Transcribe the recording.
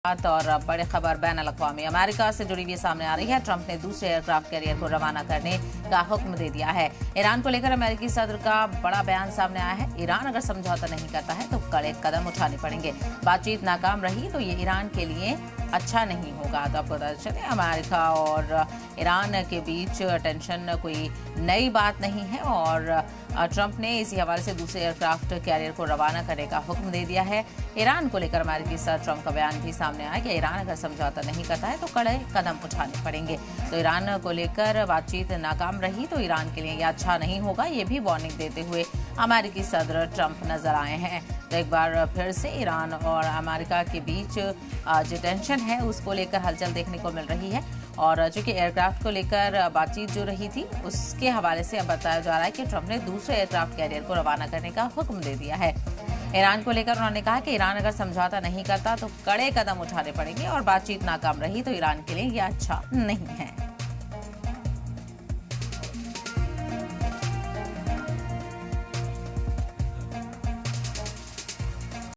और बड़ी खबर बैन अल-अक़वामी अमेरिका से जुड़ी हुई सामने आ रही है। ट्रंप ने दूसरे एयरक्राफ्ट कैरियर को रवाना करने का हुक्म दे दिया है। ईरान को लेकर अमेरिकी सदर का बड़ा बयान सामने आया है। ईरान अगर समझौता नहीं करता है तो कड़े कदम उठाने पड़ेंगे। बातचीत नाकाम रही तो ये ईरान के लिए अच्छा नहीं होगा। तो आपको बता चले अमेरिका और ईरान के बीच टेंशन कोई नई बात नहीं है और ट्रंप ने इसी हवाले से दूसरे एयरक्राफ्ट कैरियर को रवाना करने का हुक्म दे दिया है। ईरान को लेकर अमेरिकी सदर ट्रंप का बयान भी सामने आया कि ईरान अगर समझौता नहीं करता है तो कड़े कदम उठाने पड़ेंगे। तो ईरान को लेकर बातचीत नाकाम रही तो ईरान के लिए यह अच्छा नहीं होगा, ये भी वार्निंग देते हुए अमेरिकी सदर ट्रंप नजर आए हैं। तो एक बार फिर से ईरान और अमेरिका के बीच जो टेंशन है उसको लेकर हलचल देखने को मिल रही है और चूंकि एयरक्राफ्ट को लेकर बातचीत जो रही थी उसके हवाले से अब बताया जा रहा है कि ट्रंप ने दूसरे एयरक्राफ्ट कैरियर को रवाना करने का हुक्म दे दिया है। ईरान को लेकर उन्होंने कहा कि ईरान अगर समझौता नहीं करता तो कड़े कदम उठाने पड़ेंगे और बातचीत नाकाम रही तो ईरान के लिए यह अच्छा नहीं है।